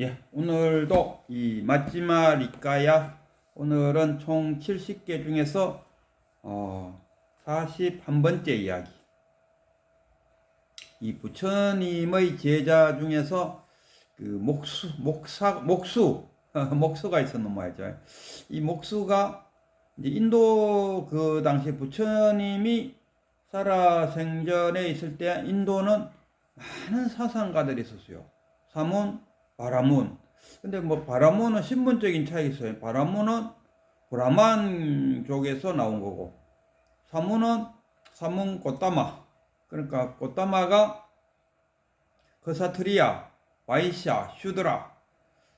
예, 오늘도 이 마지막 리까야 오늘은 총 70개 중에서 41번째 이야기. 이 부처님의 제자 중에서 그 목수가 있었는 말이죠. 이 목수가 이제 인도 그 당시 부처님이 살아생전에 있을 때 인도는 많은 사상가들이 있었어요. 사문, 바라문. 근데 뭐 바라문은 신분적인 차이가 있어요. 바라문은 브라만 쪽에서 나온 거고, 사문 꽃다마. 그러니까 꽃다마가 그사트리아, 바이샤, 슈드라.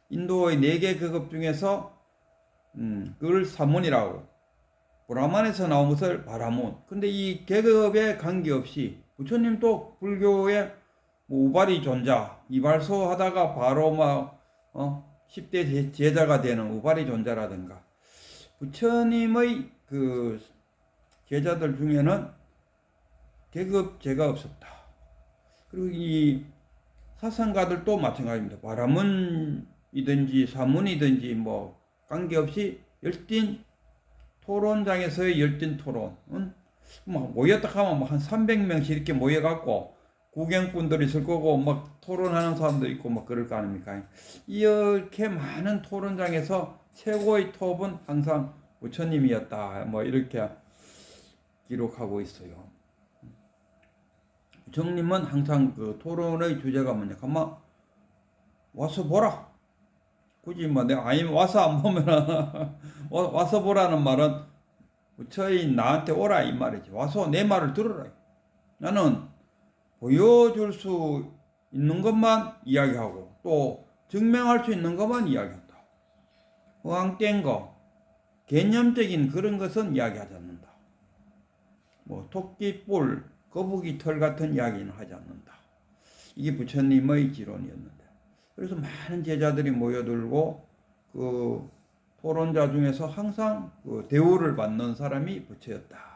인도의 4개 계급 중에서 그걸 사문이라고. 브라만에서 나온 것을 바라문. 근데 이 계급에 관계없이 부처님도 불교의 뭐 우발이 존자, 이발소 하다가 바로 막 10대 제자가 되는 우발이 존자라든가 부처님의 그 제자들 중에는 계급제가 없었다. 그리고 이 사상가들도 마찬가지입니다. 바라문이든지 사문이든지 뭐 관계없이 열띤 토론장에서의 열띤 토론은 막 모였다 하면 한 300명씩 이렇게 모여갖고 구경꾼들이 있을 거고 막 토론하는 사람도 있고 막 그럴 거 아닙니까? 이렇게 많은 토론장에서 최고의 톱은 항상 부처님이었다. 뭐 이렇게 기록하고 있어요. 부처님은 항상 그 토론의 주제가 뭐냐? 가만 와서 보라. 굳이 뭐 내가 아니 와서 안 보면 와서 보라는 말은 부처인 나한테 오라 이 말이지. 와서 내 말을 들어라. 나는 보여줄 수 있는 것만 이야기하고 또 증명할 수 있는 것만 이야기한다. 허황된 거, 개념적인 그런 것은 이야기하지 않는다. 뭐 토끼 뿔, 거북이 털 같은 이야기는 하지 않는다. 이게 부처님의 지론이었는데, 그래서 많은 제자들이 모여들고 그 토론자 중에서 항상 그 대우를 받는 사람이 부처였다.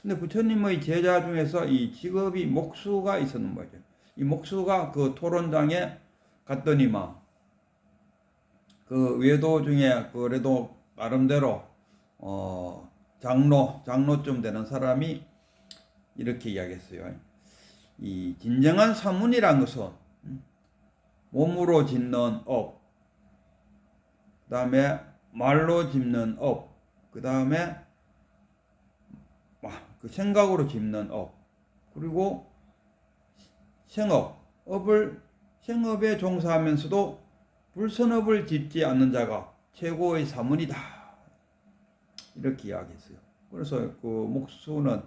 근데 부처님의 제자 중에서 이 직업이 목수가 있었는 거죠. 이 목수가 그 토론장에 갔더니만 그 외도 중에 그래도 나름대로 장로쯤 되는 사람이 이렇게 이야기했어요. 이 진정한 사문이란 것은 몸으로 짓는 업, 그 다음에 말로 짓는 업, 그 다음에 그 생각으로 짓는 업, 그리고 생업에 종사하면서도 불선업을 짓지 않는 자가 최고의 사문이다. 이렇게 이야기했어요. 그래서 그 목수는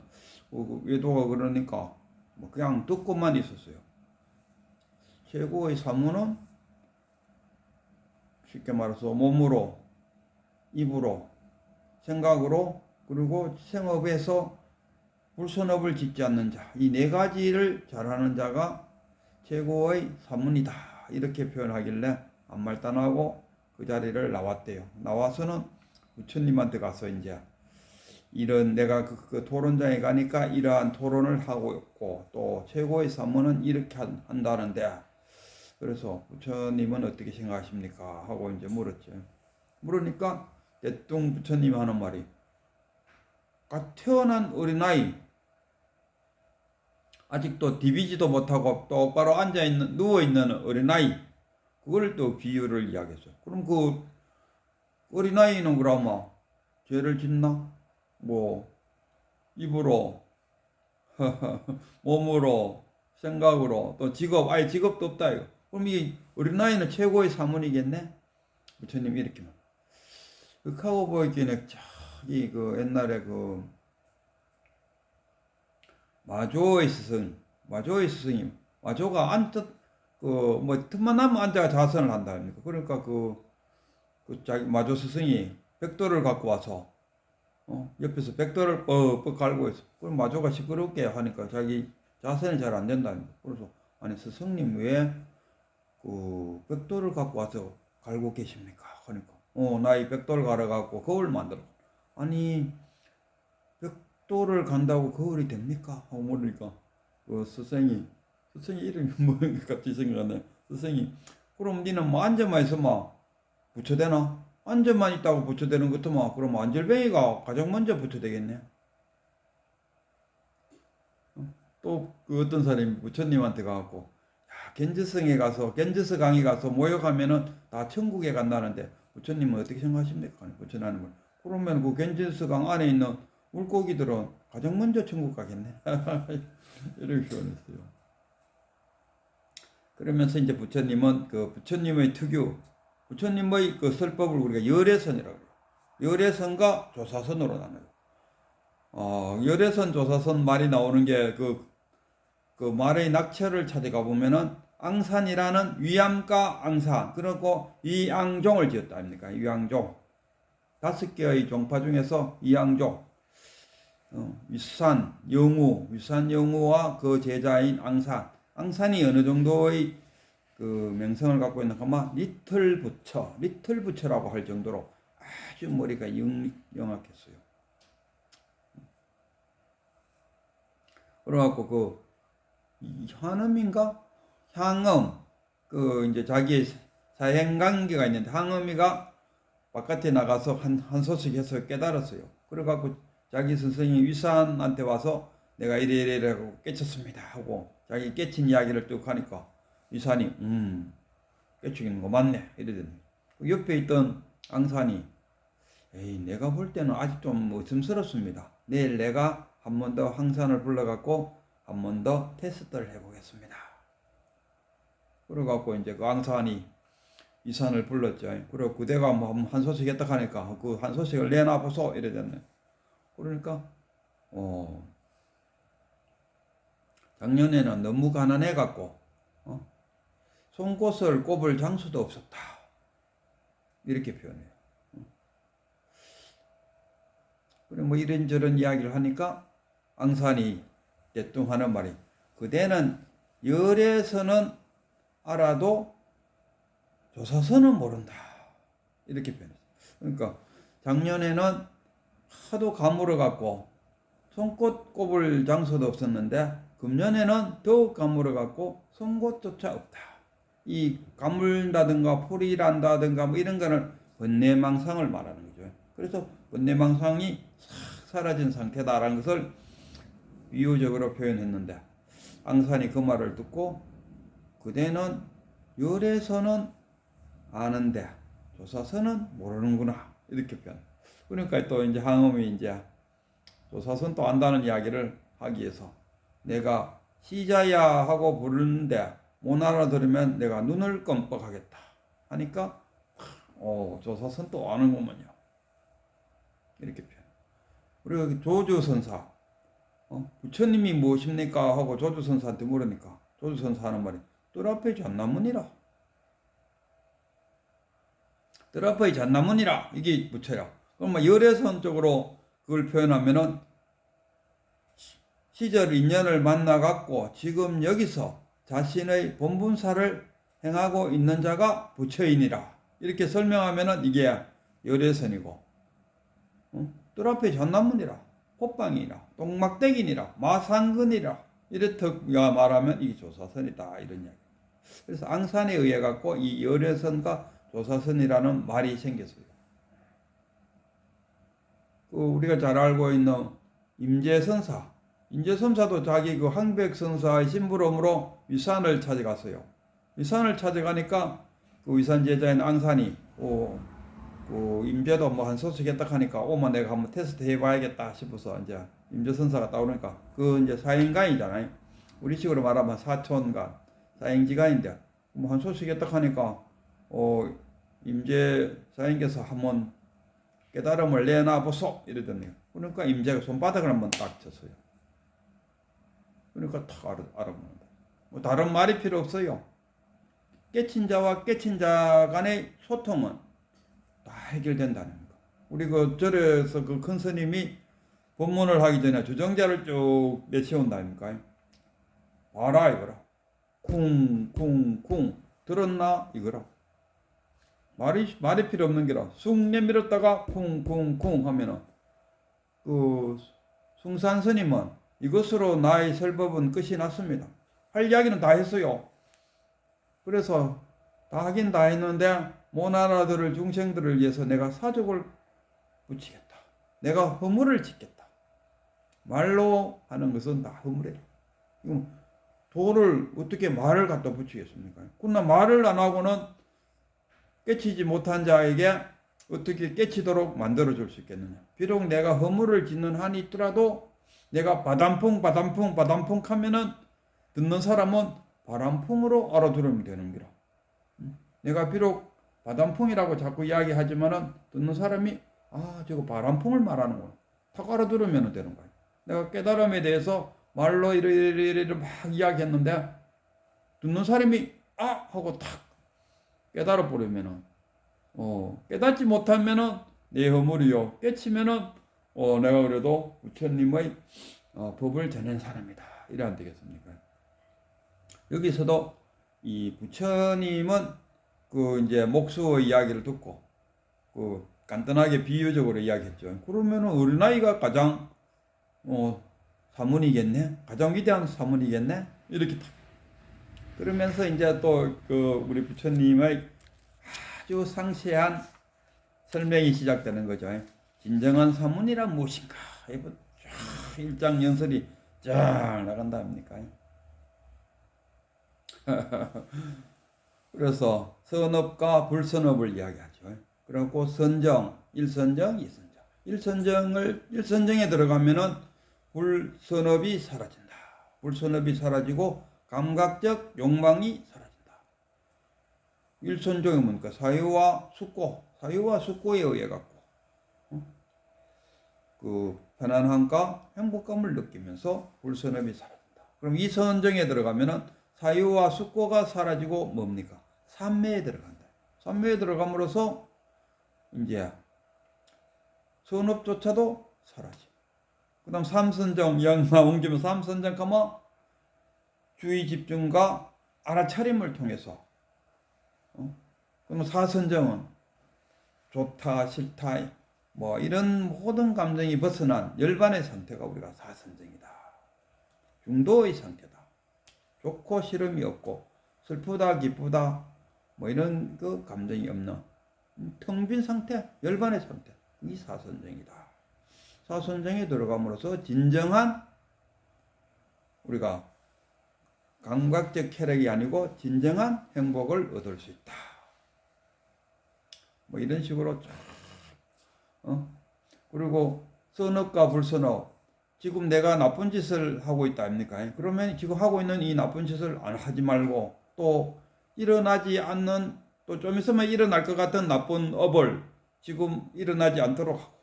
그 외도가 그러니까 뭐 그냥 듣고만 있었어요. 최고의 사문은 쉽게 말해서 몸으로, 입으로, 생각으로, 그리고 생업에서 불선업을 짓지 않는 자, 이 4가지를 잘하는 자가 최고의 사문이다. 이렇게 표현하길래 아무 말도 안 하고 그 자리를 나왔대요. 나와서는 부처님한테 가서 이제 이런 내가 그 토론장에 가니까 이러한 토론을 하고 있고 또 최고의 사문은 이렇게 한다는데 그래서 부처님은 어떻게 생각하십니까? 하고 이제 물었죠. 물으니까 대뚱 부처님이 하는 말이 태어난 어린아이 아직도 디비지도 못하고 똑바로 앉아있는 누워있는 어린아이 그걸 또 비유를 이야기했어요. 그럼 그 어린아이는 그러면 죄를 짓나? 뭐 입으로 몸으로 생각으로 또 직업 아예 직업도 없다 이거. 그럼 이 어린아이는 최고의 사문이겠네? 부처님이 이렇게 말. 그 카우보이끼는 저기 그 옛날에 그 마조의 스승님 마조가 뭐 틈만 나면 앉아 자선을 한다 아닙니까? 그러니까 그 자기 마조 스승이 벽돌을 갖고 와서 옆에서 벽돌을 뻑뻑 갈고 있어. 그럼 마조가 시끄럽게 하니까 자기 자선이 잘 안 된다. 그래서 아니 스승님 왜 그 벽돌을 갖고 와서 갈고 계십니까? 하니까 나 이 벽돌 갈아 갖고 거울 만들어. 아니 벽돌을 간다고 거울이 됩니까? 하고 물으니까 그 스승이 이름이 뭐인가 갑자기 생각나네. 스승이 그럼 니는 뭐 앉아만 있으면 부처되나? 앉아만 있다고 부처되는 것도 뭐 그럼 안절뱅이가 가장 먼저 부처되겠네. 또 그 어떤 사람이 부처님한테 가갖고 야, 겐지스 강에 가서 모욕하면은 다 천국에 간다는데 부처님은 어떻게 생각하십니까? 부처님은 그러면 그 겐지스 강 안에 있는 물고기들은 가장 먼저 천국 가겠네. 이렇게 표현했어요. 그러면서 이제 부처님은 그 부처님의 부처님의 그 설법을 우리가 열애선이라고 해요. 열애선과 조사선으로 나눠요. 열애선, 조사선 말이 나오는 게 그 말의 낙처를 찾아가 보면은 앙산이라는 위암과 앙산, 그리고 이앙종을 지었다 아닙니까? 이앙종. 5개의 종파 중에서 이앙종. 위산 영우와 그 제자인 앙산. 앙산이 어느 정도의 그 명성을 갖고 있는 가마 리틀 부처라고 할 정도로 아주 머리가 영악했어요. 그래갖고 그 향음인가 향음 그 이제 자기의 사행관계가 있는데 향음이가 바깥에 나가서 한 소식 해서 깨달았어요. 그래갖고 자기 선생님 위산한테 와서 내가 이래 하고 깨쳤습니다 하고 자기 깨친 이야기를 쭉 하니까 위산이 깨치기는 거 맞네 이러더니 옆에 있던 앙산이 에이 내가 볼 때는 아직 좀 의심스럽습니다. 내일 내가 한 번 더 황산을 불러갖고 한 번 더 테스트를 해보겠습니다. 그래갖고 이제 그 앙산이 위산을 불렀죠. 그리고 그대가 뭐 한 소식 했다 하니까 그 한 소식을 내놔 보소 이러잖아요. 그러니까 작년에는 너무 가난해갖고 송곳을 꼽을 장수도 없었다. 이렇게 표현해요. 그래 뭐 이런저런 이야기를 하니까 앙산이 대뚱 하는 말이 그대는 열에서는 알아도 조사서는 모른다. 이렇게 표현했어요. 그러니까 작년에는 하도 가물어갖고 송곳 꼽을 장소도 없었는데 금년에는 더욱 가물어갖고 송곳조차 없다. 이 가물다든가 풀이 난다든가 뭐 이런 거는 번뇌망상을 말하는 거죠. 그래서 번뇌망상이 싹 사라진 상태다라는 것을 비유적으로 표현했는데 앙산이 그 말을 듣고 그대는 열에서는 아는데 조사서는 모르는구나 이렇게 표현. 그러니까 또 이제 항음이 이제 조사선 또 안다는 이야기를 하기 위해서 내가 시자야 하고 부르는데 못 알아들으면 내가 눈을 껌뻑하겠다 하니까 조사선 또 아는구먼요. 이렇게 표현. 그리고 조주선사 부처님이 무엇입니까? 하고 조주선사한테 물으니까 조주선사 하는 말이 뜰 앞에 잣나무니라. 뜰 앞에 잣나무니라. 이게 부처야. 그럼 뭐 열애선 쪽으로 그걸 표현하면은 시절 인연을 만나갖고 지금 여기서 자신의 본분사를 행하고 있는 자가 부처이니라. 이렇게 설명하면은 이게 열애선이고 뜰 앞에 잣나무니라. 호빵이라 똥막대기니라 마상근이라 이렇다가 말하면 이게 조사선이다 이런 이야기. 그래서 앙산에 의해 갖고 이 열애선과 조사선이라는 말이 생겼어요. 우리가 잘 알고 있는 임재선사도 자기 그 항백선사의 심부름으로 위산을 찾아갔어요. 위산을 찾아가니까 그 위산 제자인 앙산이 그 임재도 뭐 한 소식 했다 하니까 오면 내가 한번 테스트 해봐야겠다 싶어서 이제 임재선사가 따오니까 그 이제 사행간이잖아요. 우리식으로 말하면 사촌간 사행지간인데 뭐 한 소식 했다 하니까 임재 사행께서 한번 깨달음을 내놔 보소 이러더니 그러니까 임재가 손바닥을 한번 딱 쳤어요. 그러니까 탁 알아봅니다. 뭐 다른 말이 필요 없어요. 깨친 자와 깨친 자 간의 소통은 다 해결된다는 거. 우리 그 절에서 그 큰 스님이 법문을 하기 전에 주정자를 쭉 내치운다니까. 봐라 이거라. 쿵쿵쿵 들었나 이거라. 말이 필요 없는 게라. 쑥 내밀었다가 쿵쿵쿵 하면은 그 숭산 스님은 이것으로 나의 설법은 끝이 났습니다. 할 이야기는 다 했어요. 그래서 다 하긴 다 했는데 못 알아들을 중생들을 위해서 내가 사족을 붙이겠다. 내가 허물을 짓겠다. 말로 하는 것은 다 허물이다. 도를 어떻게 말을 갖다 붙이겠습니까? 그러나 말을 안 하고는 깨치지 못한 자에게 어떻게 깨치도록 만들어줄 수 있겠느냐. 비록 내가 허물을 짓는 한이 있더라도 내가 바람풍 하면은 듣는 사람은 바람풍으로 알아들으면 되는 거라. 내가 비록 바람풍이라고 자꾸 이야기하지만은 듣는 사람이 저거 바람풍을 말하는구나. 탁 알아들으면 되는 거야. 내가 깨달음에 대해서 말로 이래 막 이야기했는데 듣는 사람이 하고 탁 깨달아 버리면은 깨닫지 못하면은 내 허물이요. 깨치면은 내가 그래도 부처님의 법을 전한 사람이다. 이래 안 되겠습니까? 여기서도 이 부처님은 그 이제 목수의 이야기를 듣고 그 간단하게 비유적으로 이야기했죠. 그러면은 어린아이가 가장 사문이겠네. 가장 위대한 사문이겠네. 이렇게 딱 그러면서 이제 또 그 우리 부처님의 아주 상세한 설명이 시작되는 거죠. 진정한 사문이란 무엇인가? 이거 쫙 일장 연설이 쫙 나간다 합니까? 그래서 선업과 불선업을 이야기하죠. 그리고 선정, 일선정, 이선정. 일선정에 들어가면은 불선업이 사라진다. 불선업이 사라지고 감각적 욕망이 사라진다. 일선정이 뭡니까? 사유와 숙고에 의해 갖고 그 편안함과 행복감을 느끼면서 불선업이 사라진다. 그럼 이선정에 들어가면은 사유와 숙고가 사라지고 뭡니까? 삼매에 들어간다. 삼매에 들어감으로써 이제 선업조차도 사라지고 그 다음 삼선정 나온 김에 삼선정 가면 주의 집중과 알아차림을 통해서 그러면 사선정은 좋다 싫다 뭐 이런 모든 감정이 벗어난 열반의 상태가 우리가 사선정이다. 중도의 상태다. 좋고 싫음이 없고 슬프다 기쁘다 뭐 이런 그 감정이 없는 텅 빈 상태, 열반의 상태. 이 사선정이다. 사선정에 들어감으로써 진정한 우리가 감각적 쾌락이 아니고 진정한 행복을 얻을 수 있다. 뭐 이런 식으로 쫙 그리고 선업과 불선업. 지금 내가 나쁜 짓을 하고 있다 아닙니까? 그러면 지금 하고 있는 이 나쁜 짓을 안 하지 말고 또 일어나지 않는 또 좀 있으면 일어날 것 같은 나쁜 업을 지금 일어나지 않도록 하고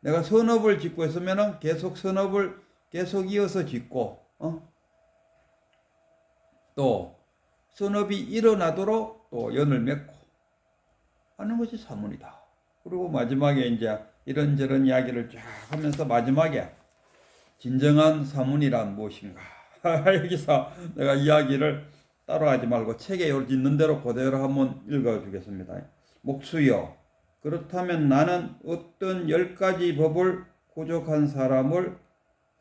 내가 선업을 짓고 있으면 계속 선업을 계속 이어서 짓고 또 선업이 일어나도록 또 연을 맺고 하는 것이 사문이다. 그리고 마지막에 이제 이런저런 이야기를 쫙 하면서 마지막에 진정한 사문이란 무엇인가 여기서 내가 이야기를 따로 하지 말고 책에 있는 대로 그대로 한번 읽어주겠습니다. 목수여, 그렇다면 나는 어떤 10가지 법을 고족한 사람을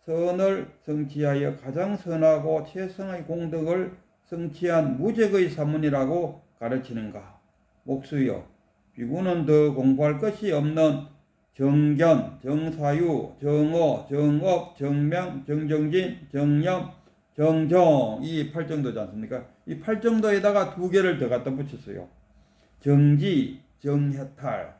선을 성취하여 가장 선하고 최선의 공덕을 성취한 무적의 사문이라고 가르치는가? 목수여, 비구는 더 공부할 것이 없는 정견, 정사유, 정오, 정업, 정명, 정정진, 정념, 정정 이 8정도지 않습니까? 이 8정도에다가 2개를 더 갖다 붙였어요. 정지, 정해탈을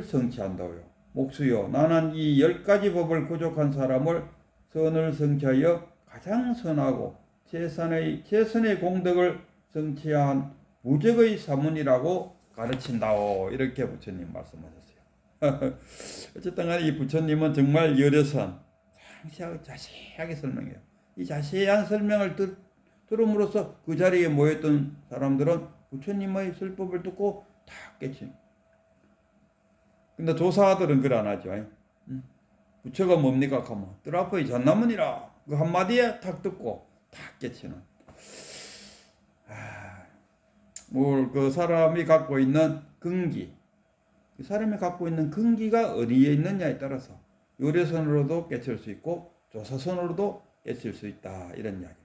성취한다고요. 목수여, 나는 이 10가지 법을 구족한 사람을 선을 성취하여 가장 선하고 최선의 공덕을 성취한 무적의 사문이라고 가르친다오. 이렇게 부처님 말씀하셨어요. 어쨌든 간에 이 부처님은 정말 열애선 상세하고 자세하게 설명해요. 이 자세한 설명을 들음으로써 그 자리에 모였던 사람들은 부처님의 설법을 듣고 다 깨치. 근데 조사들은 그걸 안 하죠. 부처가 뭡니까? 하면 뜰 앞의 잣나무니라 그 한마디에 탁 듣고 다 깨치는. 그 사람이 갖고 있는 근기, 그 사람이 갖고 있는 근기가 어디에 있느냐에 따라서 요래선으로도 깨칠 수 있고 조사선으로도 깨칠 수 있다. 이런 이야기.